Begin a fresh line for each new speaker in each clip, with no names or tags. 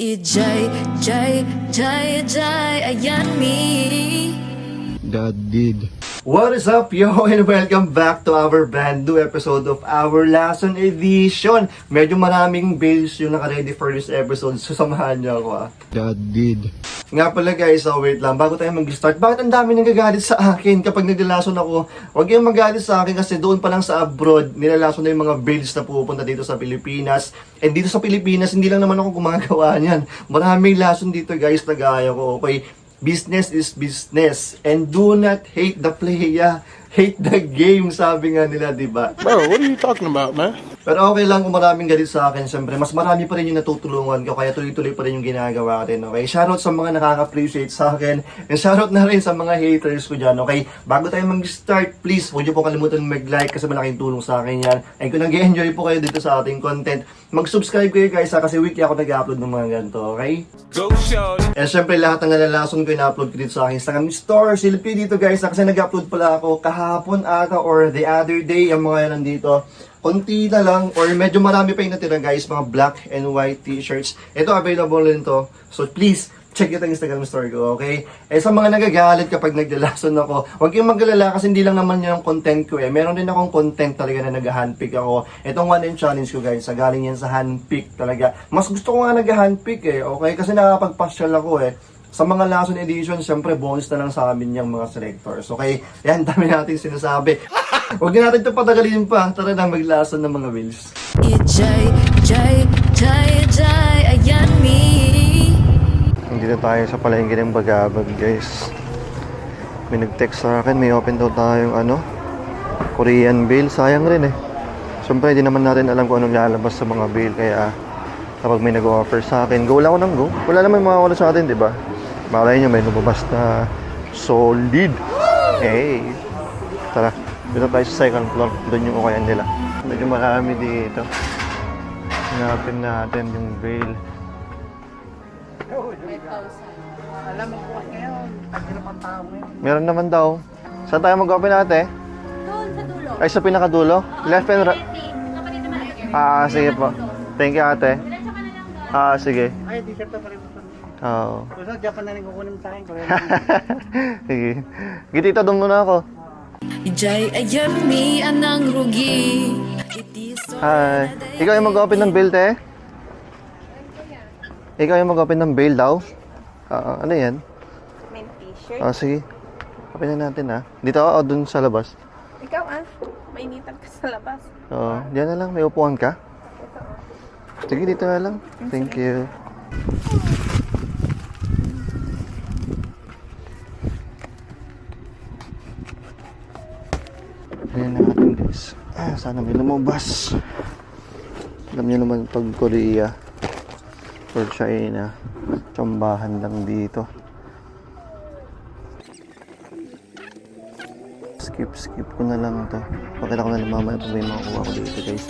Jai, Jai, Jai, Jai, ayan me.
God did.
What is up, yo? And welcome back to our brand new episode of our Lason Edition. Medyo maraming bills yung naka-ready for this episode, so samahan niyo ako
God did.
Nga pala guys, wait lang, bago tayo mag-start, bakit ang dami nang gagalit sa akin kapag nagdalason ako? Huwag kayong magalit sa akin kasi doon pa lang sa abroad, nilalason na yung mga bills na pupunta dito sa Pilipinas. And dito sa Pilipinas, hindi lang naman ako gumagawa niyan. Maraming lason dito guys na gaya ko, okay? Business is business. And do not hate the playa. Hate the game, sabi nga nila, di ba?
Bro, what are you talking about, man?
Pero okay lang kung maraming galit sa akin. Siyempre, mas marami pa rin yung natutulungan ko. Kaya tuloy-tuloy pa rin yung ginagawa ko rin, okay? Shoutout sa mga nakaka-appreciate sa akin. And shoutout na rin sa mga haters ko dyan, okay? Bago tayo mag-start, please, huwag niyo po kalimutan mag-like kasi malaking tulong sa akin yan. And kung nag-enjoy po kayo dito sa ating content, mag-subscribe kayo guys kasi weekly ako nag-upload ng mga ganito, okay?
Go, Shorty.
And syempre lahat ng nalalason ko ina-upload ko dito sa aking Instagram store. Silpi dito guys kasi nag-upload pala ako kahapon ata or the other day. Yung mga yan nandito. Konti na lang or medyo marami pa yung natira guys. Mga black and white t-shirts. Ito available rin to. So please, check it ang Instagram store ko, okay? Eh sa mga nagagalit kapag naglalason ako, huwag kayong magalala kasi hindi lang naman yung content ko eh. Meron din akong content talaga na nag-handpick ako. Itong one and challenge ko guys, galing yan sa handpick talaga. Mas gusto ko nga nag-handpick eh, okay? Kasi nakapag-partial ako eh. Sa mga Lason edition, syempre bonus na lang sa amin yung mga selectors, okay? Yan, dami natin sinasabi. Huwag na natin ito patagalin pa. Tara na maglason ng mga wheels.
Jai, Jai, Jai, Jai, ayan me.
Dito tayo sa palengke ng Bagabag guys. May nag-text sa akin, may open daw tayong Korean bale. Sayang rin eh. Siyempre hindi naman natin alam kung anong lalabas sa mga bale. Kaya kapag may nag-offer sa akin, go lang ako ng go. Wala naman mawawala sa atin, di ba? Malay nyo may lumabas na solid. Hey! Tara, dito tayo sa second floor. Doon yung ukayan nila. Medyo marami dito. Hanapin natin yung bale.
Alam mo po ngayon, pagkirap ang tao ngayon.
Meron naman daw. Saan tayo mag-open ate?
Doon sa dulo.
Ay, sa pinakadulo? Left and right?
Kapatid naman.
Sige po. Thank you ate.
Diretso ka na lang doon.
Sige.
Ay, t-shirt na pa rin mo.
Oo.
Gusto, Japan na rin kukunin mo sa akin.
Sige. Gitita, doon muna ako.
Jai, ayan me, anang rugi.
Hi. Ikaw yung mag-open ng bail, te? Ikaw yung mag-open ng bail daw? Ano yan?
May t-shirt.
Sige. Open na natin Dito o doon sa labas?
Ikaw mainitan ka sa labas.
Oo. Diyan na lang. May upuan ka? Sige, dito na lang. Thank you. Ayan natin guys. Sana may lumabas. Alam niyo naman pag Korea or China, tsambahan lang dito. Skip ko na lang to. Pakita ko na lang mamaya kung may makukuha ko dito guys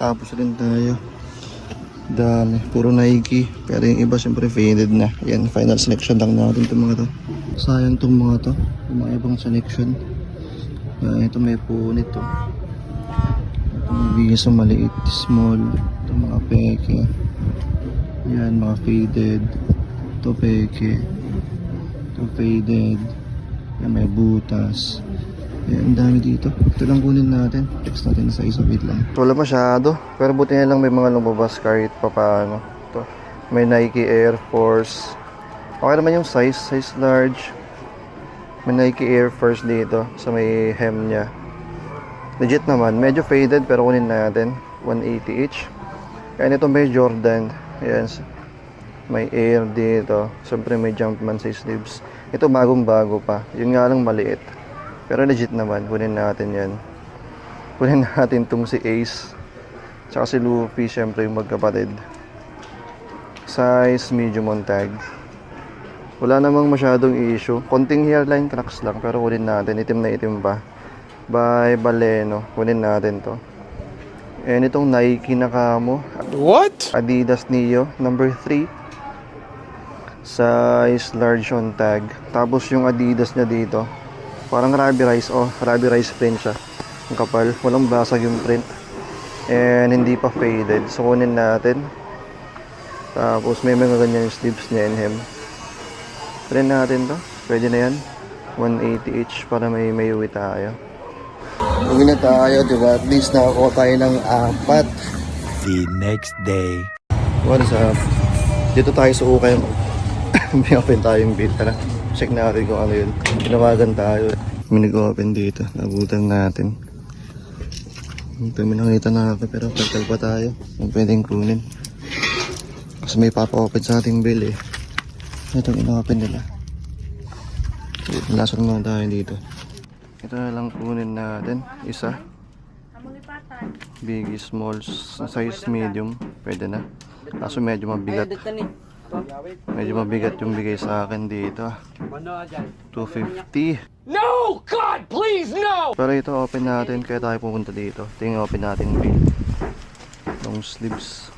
Tapos rin tayo. Dami. Puro Nike. Pero yung iba siyempre faded na. Yan, final selection lang natin itong mga to. Sayang itong mga to. Yung mga ibang selection. Ito may punit to. Itong Visa maliit, small. Itong mga peke. Yan, mga faded. Ito peke. Ito faded. Yan, may butas. Ang dami dito. Ito lang kunin natin. Text natin sa isa. Wait lang. Wala masyado. Pero buti na lang may mga lumabas kahit pa paano. Ito. May Nike Air Force. Okay naman yung size. Size large. May Nike Air Force dito. Sa may hem niya. Legit naman. Medyo faded pero kunin natin. 180 each. Kaya nito may Jordan. Ayan. May Air dito. Siyempre may Jumpman sa sleeves. Ito bagong bago pa. Yun nga lang maliit. Pero legit naman, kunin natin yan. Kunin natin itong si Ace. Tsaka si Luffy, syempre yung magkapatid. Size, medium on tag. Wala namang masyadong issue. Konting hairline cracks lang, pero kunin natin. Itim na itim pa. By Baleno. Kunin natin to. And itong Nike na camo.
What?
Adidas Neo, number 3. Size large on tag. Tapos yung Adidas niya dito, parang rubberized. Oh, rubberized print siya. Ang kapal. Walang basag yung print. And hindi pa faded. So kunin natin. Tapos may mga ganyan yung sleeves niya and hem. Try natin to. Pwede na yan. 180 each para may uwi tayo. Uwi na tayo, diba? At least nakakuha tayo ng 4.
The next day.
What's up? Dito tayo sa ukay. May open tayong bill. Tara, check natin kung ano yun. Tinawagan tayo. May nag-open dito. Nabutan natin. Ito may nakita na ako pero pagkal pa tayo. Kung pwedeng kunin. Kasi may papa-open sa ating bill eh. Ito in-open nila. Lasot muna tayo dito. Ito na lang kunin natin. Isa. Biggie, small, size medium. Pwede na. Kaso medyo mabigat. Medyo mabigat yung bigay sa akin dito. 250.
No! God, please, no!
Pero ito open natin kaya tayo pupunta dito. Tingnan open natin yung bill. Long sleeves.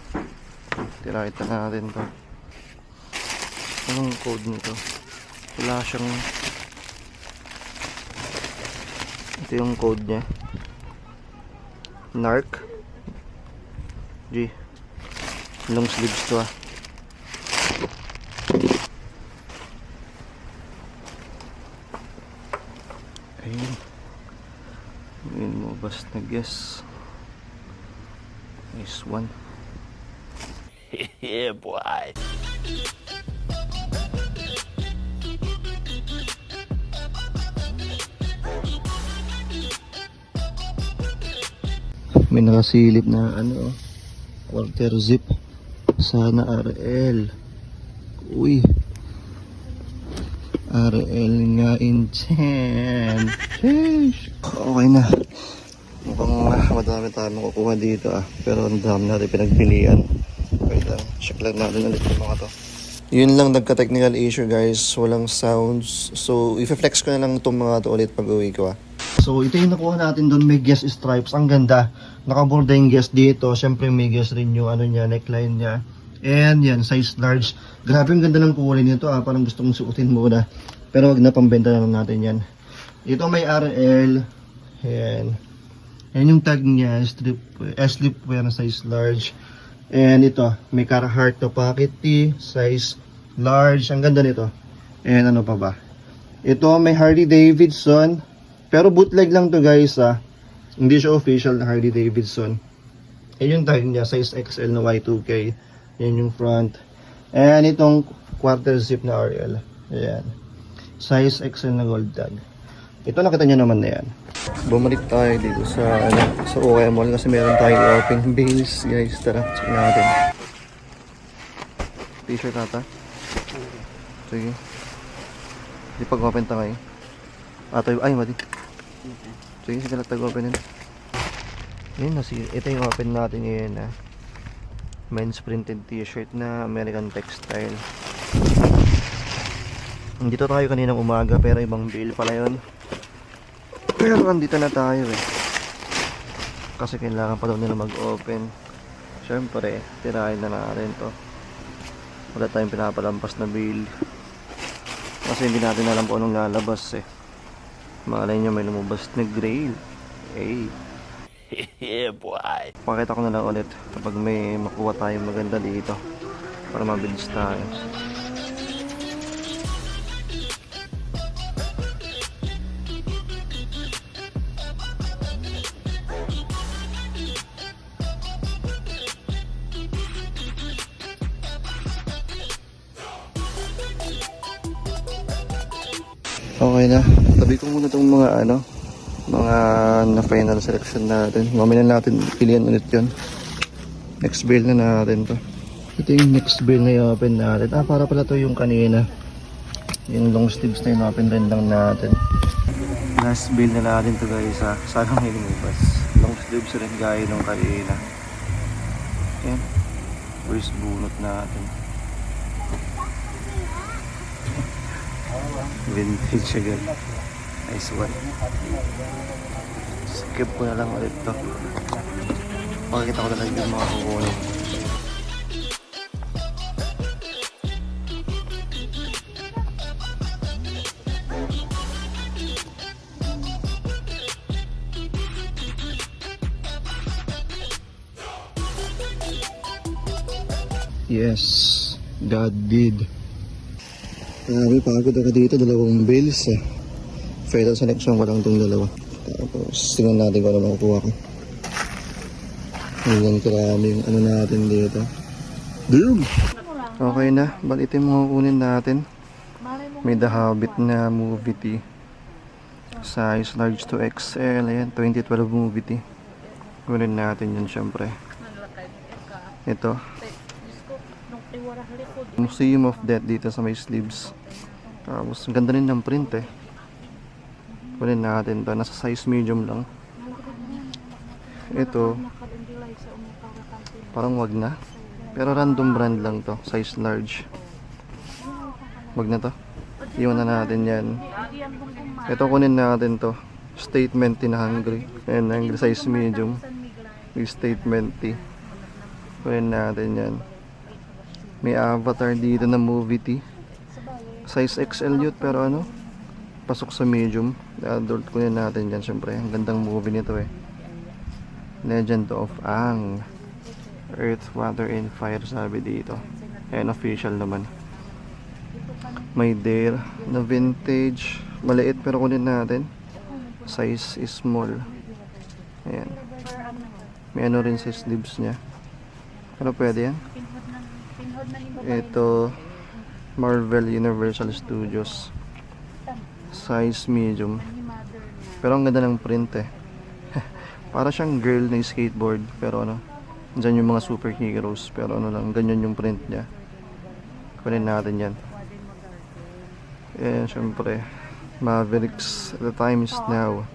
Tira ito natin to. Anong code nito? Wala siyang... Ito yung code niya. NARC G. Long sleeves to ah. Ayun. Ayun mo basta guess. Nice one.
Yeah, boy.
May nakasilip na ano, quarter zip. Sana RL. Uy. RL nga in 10. Sheesh. Okay na. Mukhang madami tayong makukuha dito ah. Pero ang dami natin pinagpilian. Wait lang. Check lang natin ulit yung mga to. Yun lang, nagka-technical issue guys. Walang sounds. So, i-flex ko na lang itong mga to ulit pag uwi ko ah. So, ito yung nakuha natin doon. May guest stripes. Ang ganda. Nakaborda yung guest dito. Siyempre, may guest rin yung ano niya, neckline niya. And yan, size large. Grabe yung ganda ng kulay nito ah. Parang gusto kong suotin muna. Pero wag na, pambenta na lang natin yan. Ito may RL. Ayan. Ayan yung tag niya. Slipwear na size large. And ito, may Carhartt to pocket tee. Size large. Ang ganda nito. And ano pa ba? Ito may Harley Davidson. Pero bootleg lang to guys ah. Hindi siya official na Harley Davidson. Ayan yung tag niya, size XL na Y2K. Yan yung front. And itong quarter zip na RL. Ayan. Size XL na gold tag. Ito nakita nyo naman na yan. Bumalik tayo dito sa OK Mall kasi meron tayong open bales guys. Tara, check natin. T-shirt ata. Sige. Di pag-open tayo. Ay, mati. Sige, sige lang tag-open yun. Yun, ito yung open natin ngayon ah. Men's printed t-shirt na American Textile. Dito tayo kaninang umaga pero ibang bill pala yun. Pero andito na tayo eh. Kasi kailangan pa daw nila mag-open. Siyempre, tirahin na natin to. Wala tayong pinapalampas na bill. Kasi hindi natin alam kung anong lalabas eh. Malay nyo may lumabas na grail. Hey.
Yeah, boy.
Pakita ko na lang ulit kapag may makuha tayong maganda dito para mabilis tayo. Okay na. Tabi ko muna itong mga mga na final selection natin. Mamaya natin pilihan ulit yun. Next bill na natin to. Ito yung next bill na i-open natin. Para pala to yung kanina. Yung long sleeves na i-open rin lang natin. Last bill na natin to guys ha. Sana may lumabas. Long sleeves rin gaya nung kanina. Yan. First bunot natin. Vintage agad. Nice one. Skip ko na lang ulit to. Pakikita ko talaga yung mga kukunin.
Yes, God did.
Grabe, pagod ako dito. 2 bills eh. Fatal selection ko lang itong 2. Tapos, tingnan natin kung ano makukuha ko. Ngayon karami yung ano natin dito. Damn! Okay na. Bali ito yung mga kunin natin. May The Hobbit na movie tee. Size large to XL. Ayan, 2012 movie tee. Kunin natin yun syempre. Ito. Museum of Death dito sa may sleeves. Tapos, ang ganda rin ng print eh. Kunin natin to. Nasa size medium lang. Ito. Parang wag na. Pero random brand lang to. Size large. Wag na to. Iwan na natin yan. Ito kunin natin to. Statement tea na Hungry. Ayan, Hungry size medium. Yung statement tea. Kunin natin yan. May Avatar dito na movie tea. Size XL yun pero ano? Pasok sa medium. Adult kunin natin yan syempre. Ang gandang movie nito eh. Legend of Aang. Earth, Water, and Fire sabi dito. Ayan, official naman. May Dare na vintage. Maliit pero kunin natin. Size is small. Ayan. May ano rin sa sleeves niya. Ano pwede yan? Ito Marvel Universal Studios. Size medium. Pero ang ganda ng print eh. Para siyang girl na skateboard. Pero ano, dyan yung mga superheroes. Pero ano lang, ganyan yung print niya. Kunin natin yan. Ayan, syempre. Mavericks, the time is now.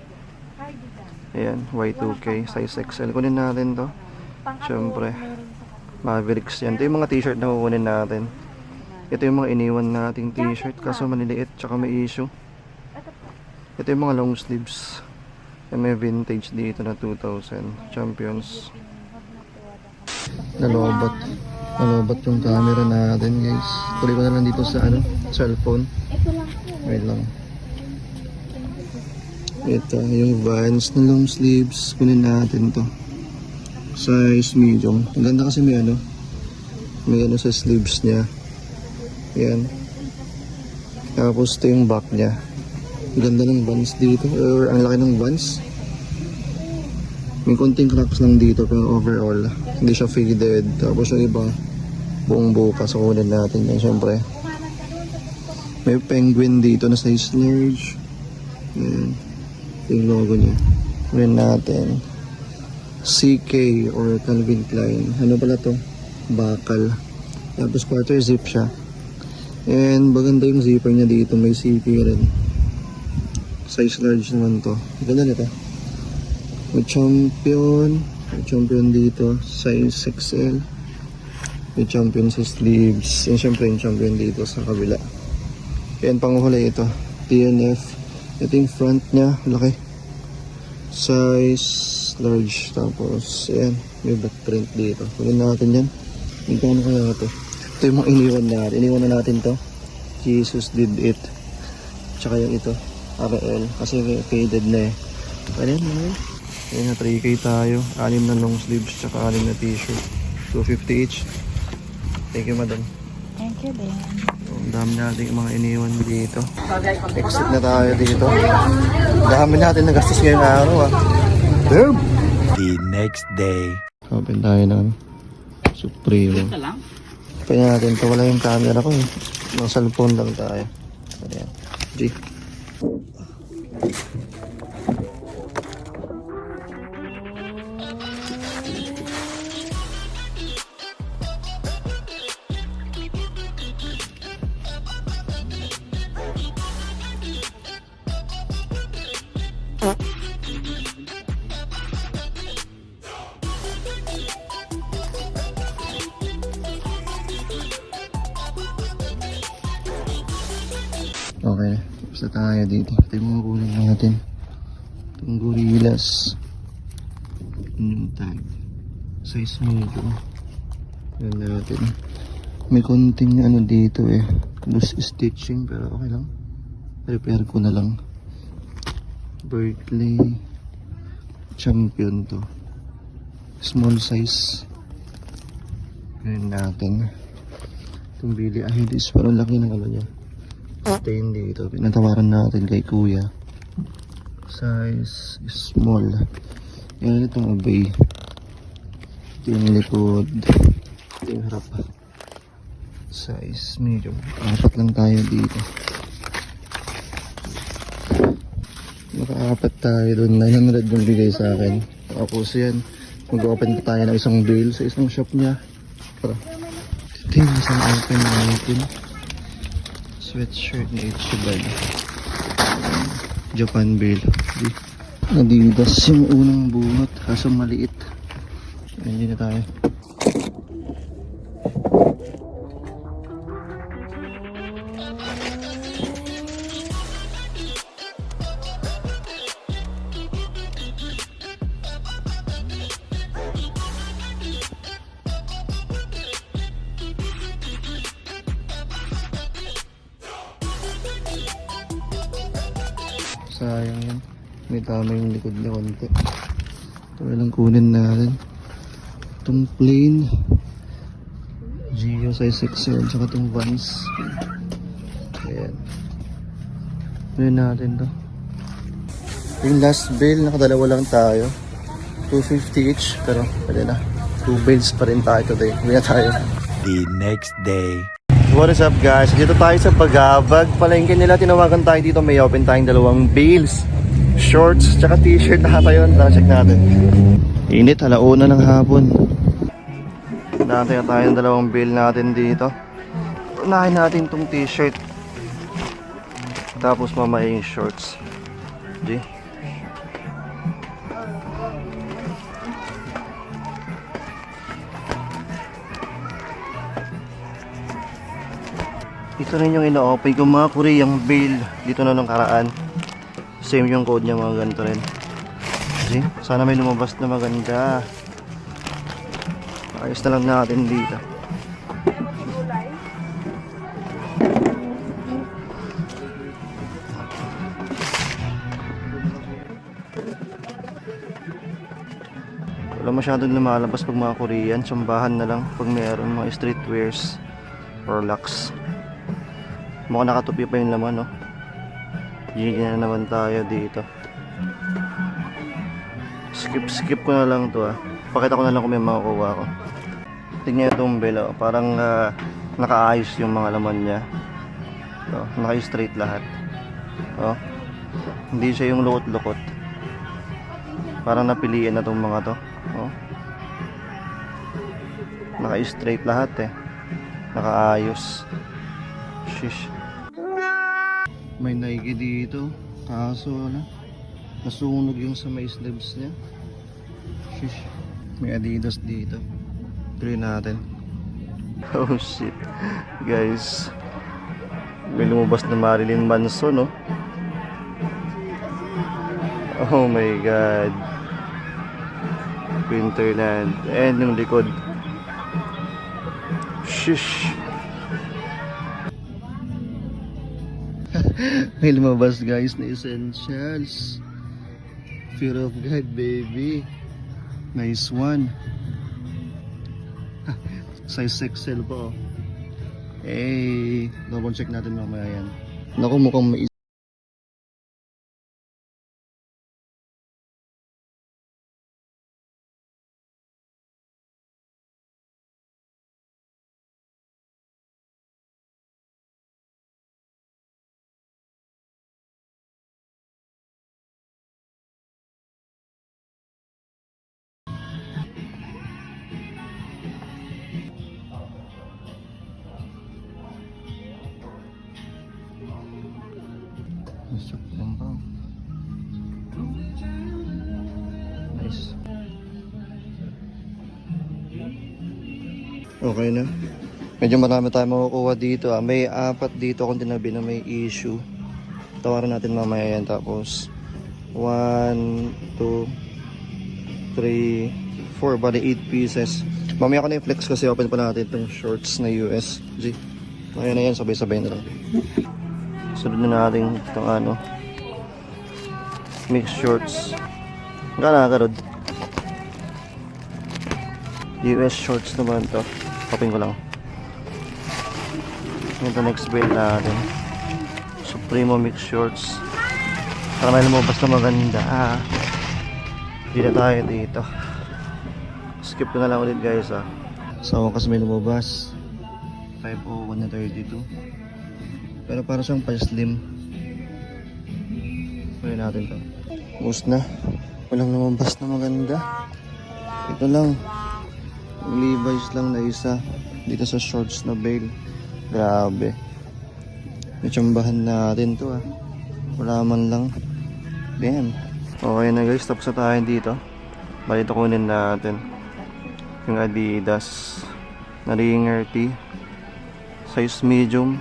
Ayan, Y2K, size XL. Kunin natin to. Syempre. Mavericks yan. Ito yung mga t-shirt na kukunin natin. Ito yung mga iniwan nating t-shirt. Kaso maliliit, tsaka may issue. Ito yung mga long sleeves. May vintage dito na 2000. Champions. Nalobat yung camera natin guys. Tuloy ko na lang dito sa ano, cellphone. Wait lang. Ito yung Vans na long sleeves. Kunin natin to. Size medium. Ang ganda kasi may ano sa sleeves nya. Yan. Tapos ito yung back nya. Ang ganda ng Vans dito. Or ang laki ng Vans. May konting cracks lang dito pero overall hindi siya faded. Tapos yung iba buong buo pa. So kunin natin yan syempre. May penguin dito na size large. Yan. Ito yung logo niya. Kunin natin. CK or Calvin Klein. Ano pala to? Bakal. Tapos quarter zip siya. And maganda yung zipper niya dito. May CK rin. Size large naman to. Ganda nito. May champion. May champion dito. Size XL. May champion sa sleeves. And syempre yung champion dito sa kabila. And panghuli ito. TNF. Ito yung front niya. Laki. Size large. Tapos ayan. May back print dito. Kunin natin yan. Magkano kaya ito? Ito yung mga iniwan natin. Iniwan na natin to. Jesus did it. Tsaka yung ito. RL. Kasi faded na eh. Ayan naman. Ayan na 3K tayo. 6 na long sleeves. Tsaka 6 na t-shirt. 250 each. Thank you madam.
Thank you din.
Ang dami natin mga iniwan dito. Exit na tayo dito. Dami natin nagastos ngayong araw ah. Damn!
The next day.
Open tayo ng Supremo. Open natin ito. Wala yung camera ko eh. Mga cellphone lang tayo. Ayan. G. Okay, basta tayo dito. Ito yung mga kulang natin. Itong gorillas. Yung tag. Size medium. Yan natin. May konting ano dito eh. Loose stitching pero okay lang. Repair ko na lang. Berkeley. Champion to. Small size. Yan natin. Itong Billie Eilish, parang laki ng ano niya. Stain dito. Pinatawaran natin kay kuya. Size small. Yan itong Obey. Ito yung likod. Ito yung harap. Size medium. 4 lang tayo dito. Maka-4 tayo doon. 900 yung bigay sa akin. Tapos yan. Mag-open pa tayo ng isang bail sa isang shop niya. Tara. Ito yung isang open natin. Sweatshirt ni Ichiban. Japan bail. Adidas yung unang bunot. Kaso maliit. Hindi na tayo. Sayang yan. May tama yung likod na konti. Ito lang kunin natin. Itong plain. Gio size XL. Tsaka itong Vans. Ayan. Kunin natin to. Yung last bail, nakadalawa lang tayo. 250 each. Pero pwede na. 2 bails pa rin tayo today. Huwag na tayo.
The next day.
What is up guys? Dito tayo sa Bagabag. Palengke nila, tinawagan tayo dito. May open tayong 2 bails. Shorts, tsaka t-shirt na hata yun. Tara, check natin. Init, halauna ng hapon. Dati na tayo ng 2 bail natin dito. Unahin natin tong t-shirt. Tapos mamaya yung shorts. G. Ito rin yung ino-open ko mga Koreang bail dito na nung karaan. Same yung code niya, mga ganito rin. See? Sana may lumabas na maganda. Ayos na lang natin dito. Wala masyadong lumalabas pag mga Korean. Sambahan na lang pag mayroon mga streetwears or locks. Mukhang nakatupi pa yung laman, no? Gigi na naman tayo dito. Skip ko na lang to, ah. Pakita ko na lang kung may makukuha ko. Tingnan itong belo. Parang nakaayos yung mga laman niya. So, naka-straight lahat. Oh. Hindi siya yung lukot-lukot. Parang napiliin na itong mga to. Oh. Naka-straight lahat eh. Nakaayos. Shish. May Nike dito. Kaso ano, nasunog yung sa may sleeves niya. Shish. May Adidas dito. Try natin. Oh shit. Guys. May lumabas na Marilyn Manson, no? Oh my god. Winterland. And yung likod. Shish. May lumabas guys na essentials. Fear of God, baby. Nice one. Size XL po. Double check natin mamaya yan. Naku, mukhang may nice. Okay na. Medyo marami tayo makukuha dito. May 4 dito akong tinabi na may issue. Tawaran natin mamaya yan. Tapos 1, 2, 3, 4. Bali 8 pieces. Mamaya ko na yung flex kasi open pa natin itong shorts na US. G. Ayan na yan. Sabay-sabay na lang. Sunod na natin itong ano, mixed shorts. Gana karod. US shorts naman to. Copying ko lang. Ito next build natin. Supremo Mix Shorts. Para may lumabas na maganda. Hindi na tayo dito. Skip ko na lang ulit guys So kasi may lumabas 501 na 32. Pero para siyang pa-slim. Pwede natin to. Boost na. Walang lumabas na maganda. Ito lang. Yung Levi's lang na isa. Dito sa shorts na bail. Grabe. Natsambahan natin to Wala man lang. Damn. Okay na guys. Tapos na tayo dito. Bali ito kunin natin. Yung Adidas na Ringer T. Size medium.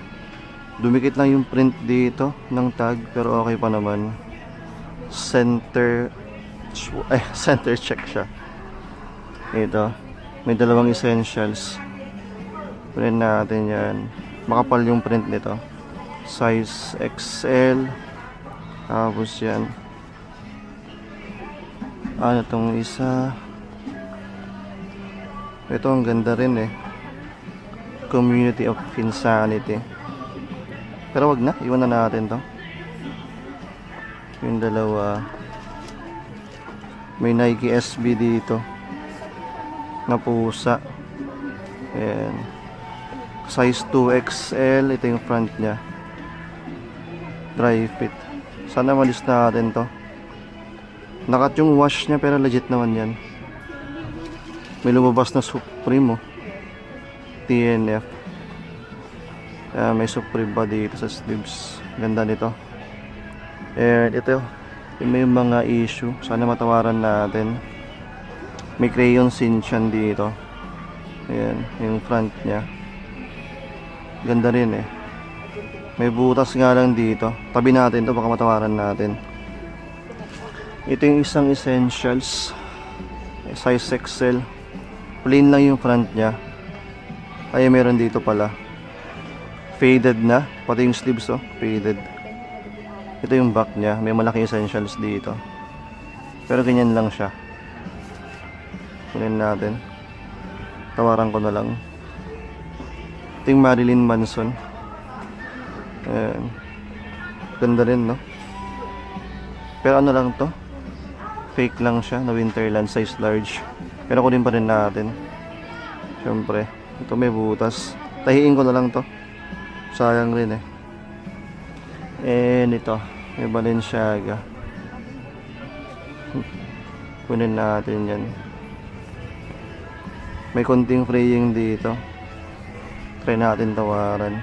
Dumikit lang yung print dito ng tag. Pero okay pa naman. Center check siya. Ito. May dalawang essentials. Print natin yan. Makapal yung print nito. Size XL. Tapos yan. Ano tong isa? Ito ang ganda rin Community of Insanity. Pero wag na. Iwan na natin to. Yung dalawa. May Nike SB dito. Na pusa. Ayan. Size 2XL. Ito yung front nya. Dry fit. Sana malis natin to. Nakat yung wash nya pero legit naman yan. May lumabas na Supreme TNF. May Supreme ba dito sa sleeves. Ganda nito. And ito yung may mga issue. Sana matawaran natin. May crayon cinchan dito. Ayan, yung front nya. Ganda rin May butas nga lang dito. Tabi natin to, baka matawaran natin. Ito yung isang essentials. Size XL. Plain lang yung front nya. Ay, meron dito pala. Faded na. Pati yung sleeves faded. Ito yung back nya. May malaking essentials dito. Pero ganyan lang siya. Kunin natin. Tawaran ko na lang. Ito yung Marilyn Manson. Ayan. Ganda rin, no? Pero ano lang to? Fake lang siya na Winterland, size large. Pero kunin pa rin natin. Siyempre. Ito may butas. Tahiin ko na lang to. Sayang rin And ito. May Balenciaga. Kunin natin yan. May konting fraying dito. Try natin tawaran.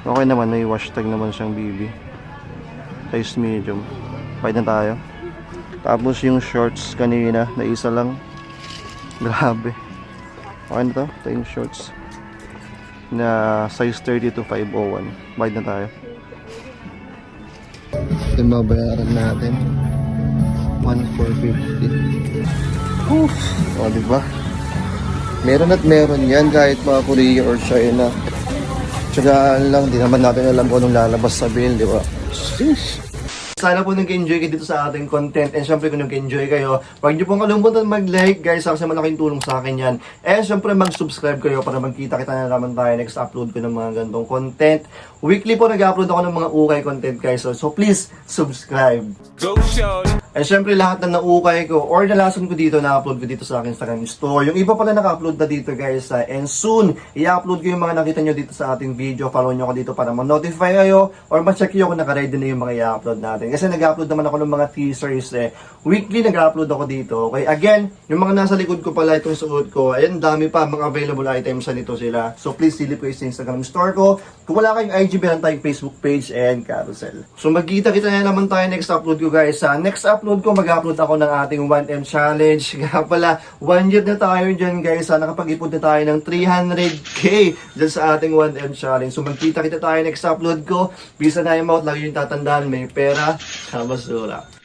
Okay naman. May wash tag naman siyang BB. Size medium. Pahit na tayo. Tapos yung shorts kanina na isa lang. Grabe. Okay na to. Ito yung shorts na size 30 to 501. Bayad na tayo. Ito yung babayaran natin. 1,450. Oof. O diba? Meron at meron yan kahit mga Korea or China. Tsagaan lang. Di naman natin alam kung anong lalabas sa bill, diba? Sheesh. Sana po nag-enjoy kayo dito sa ating content. And syempre kung nag-enjoy kayo, huwag niyo pong kalimutan mag-like guys kasi malaking tulong sa akin yan. And syempre mag-subscribe kayo para magkita-kita na naman tayo next upload ko ng mga ganitong content. Weekly po nag-upload ako ng mga ukay content guys. So please subscribe.
Go show.
And syempre lahat na naukay ko or nalason ko dito, na-upload ko dito sa akin Instagram store. Yung iba pala naka-upload na dito guys. And soon, i-upload ko yung mga nakita nyo dito sa ating video. Follow nyo ako dito para ma-notify kayo or ma-check nyo kung naka-ready na yung mga i-upload natin. Kasi nag-upload naman ako ng mga teasers Weekly nag-upload ako dito. Okay, again, yung mga nasa likod ko pala itong suot ko. Ayan, dami pa mga available items na nito sila. So please silip ko sa Instagram store ko. Kung wala kayong IG, meron tayong Facebook page and carousel. So magkita-kita na naman tayo next upload ko guys. Sa next upload ko, mag-upload ako ng ating 1M challenge. Kaya pala, 1 year na tayo dyan guys. Nakapag-ipon na tayo ng 300k dyan sa ating 1M challenge. So magkita-kita tayo next upload ko. Peace and I'm out. Lagi yung tatandaan, may pera sa basura.